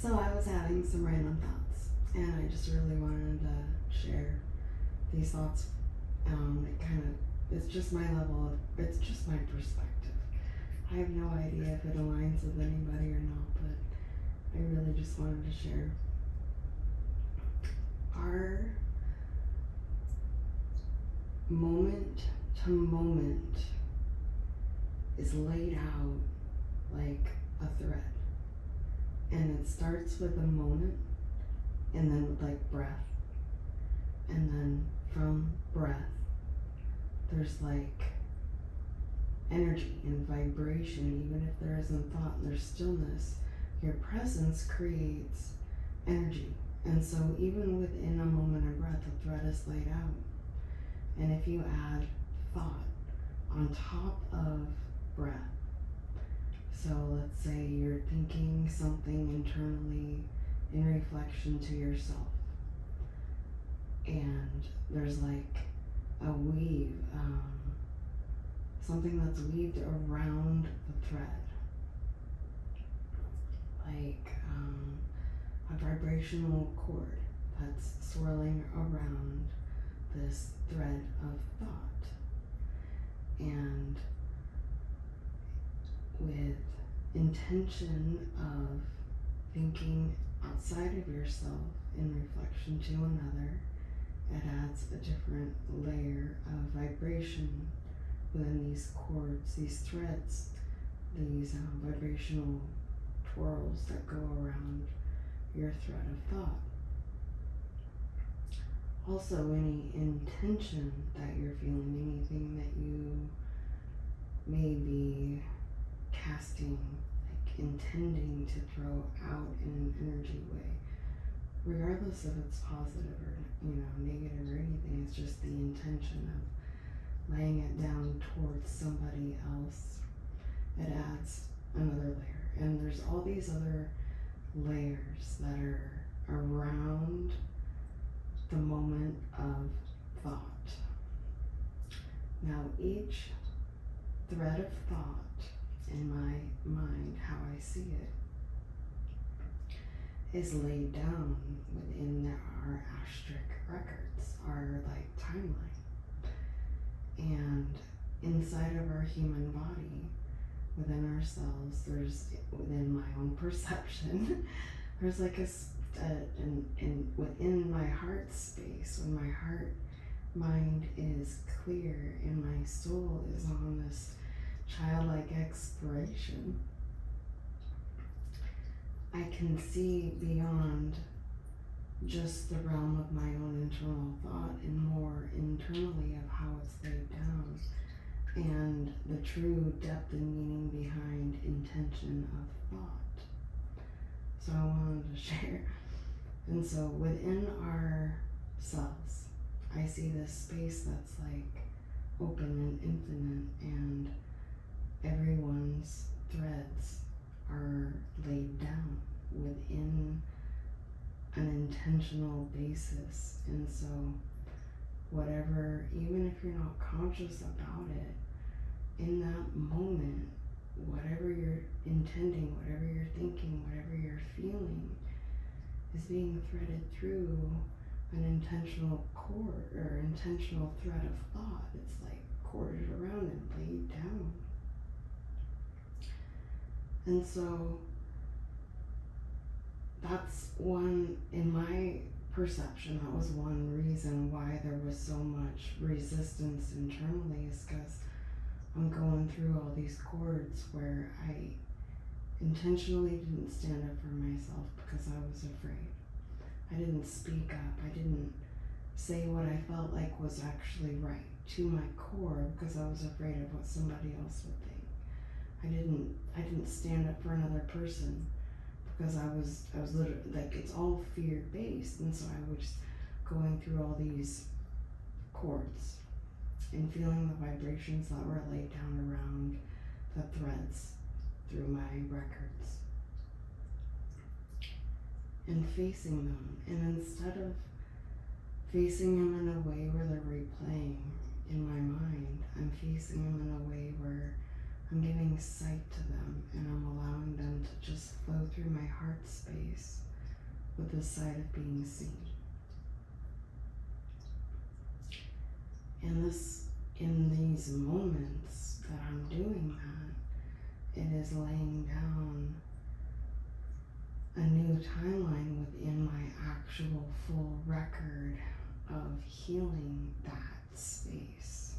So I was having some random thoughts, and I just really wanted to share these thoughts. It's just my level of, it's just my perspective. I have no idea if it aligns with anybody or not, but I really just wanted to share. Our moment to moment is laid out like a thread. And it starts with a moment, and then with like breath. And then from breath, there's like energy and vibration, even if there isn't thought and there's stillness. Your presence creates energy. And so even within a moment of breath, the thread is laid out. And if you add thought on top of breath, so let's say you're thinking something internally in reflection to yourself, and there's like a weave, something that's weaved around the thread, like a vibrational cord that's swirling around this thread of thought. And with intention of thinking outside of yourself in reflection to another, it adds a different layer of vibration within these cords, these threads, these vibrational twirls that go around your thread of thought. Also, any intention that you're feeling, anything that you may be casting, like intending to throw out in an energy way, regardless if it's positive or negative or anything, it's just the intention of laying it down towards somebody else. It adds another layer, and there's all these other layers that are around the moment of thought. Now each thread of thought in my mind, how I see it, is laid down within our Ashtric records, our like timeline. And inside of our human body, within ourselves, there's, within my own perception, there's like and within my heart space, when my heart mind is clear and my soul is on this childlike exploration, I can see beyond just the realm of my own internal thought and more internally of how it's laid down and the true depth and meaning behind intention of thought. So I wanted to share. And so within our cells, I see this space that's like open and infinite, and everyone's threads are laid down within an intentional basis. And so whatever, even if you're not conscious about it, in that moment, whatever you're intending, whatever you're thinking, whatever you're feeling is being threaded through an intentional cord or intentional thread of thought. It's like corded around and laid down. And so that's one, in my perception, that was one reason why there was so much resistance internally, is because I'm going through all these cords where I intentionally didn't stand up for myself because I was afraid. I didn't speak up. I didn't say what I felt like was actually right to my core because I was afraid of what somebody else would think. I didn't stand up for another person because I was literally, like, it's all fear based, and so I was going through all these cords and feeling the vibrations that were laid down around the threads through my records and facing them. And instead of facing them in a way where they're replaying in my mind, I'm facing them in a way where I'm giving sight to them, and I'm allowing them to just flow through my heart space with the sight of being seen. And in these moments that I'm doing that, it is laying down a new timeline within my actual full record of healing that space.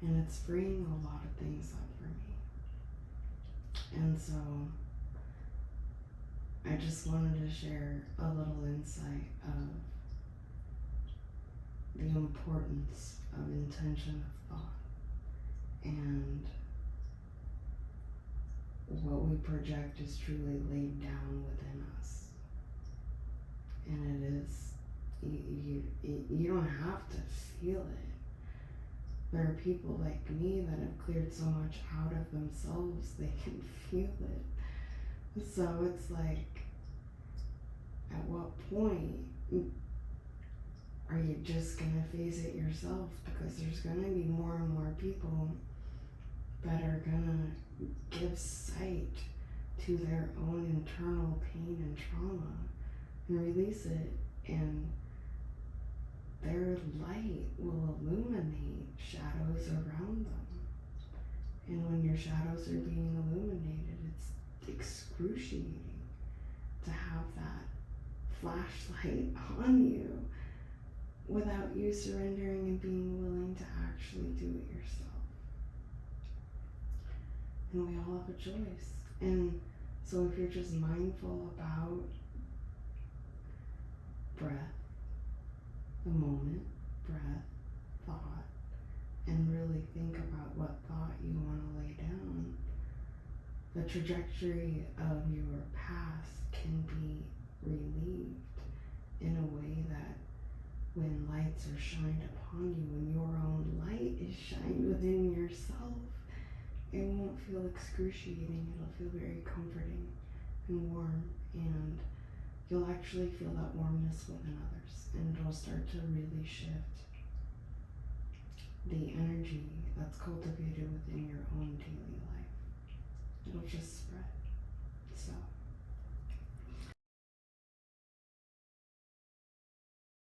And it's freeing a lot of things up for me. And so I just wanted to share a little insight of the importance of intention of thought and what we project is truly laid down within us. And it is, you don't have to feel it. There are people like me that have cleared so much out of themselves, they can feel it. So it's like, at what point are you just gonna face it yourself? Because there's gonna be more and more people that are gonna give sight to their own internal pain and trauma and release it, and their light will illuminate shadows around them. And when your shadows are being illuminated, it's excruciating to have that flashlight on you without you surrendering and being willing to actually do it yourself. And we all have a choice. And so if you're just mindful about breath, the moment, breath, thought, and really think about what thought you want to lay down, the trajectory of your past can be relieved in a way that when lights are shined upon you, when your own light is shined within yourself, it won't feel excruciating. It'll feel very comforting and warm, and you'll actually feel that warmness within others, and it'll start to really shift the energy that's cultivated within your own daily life. It'll just spread.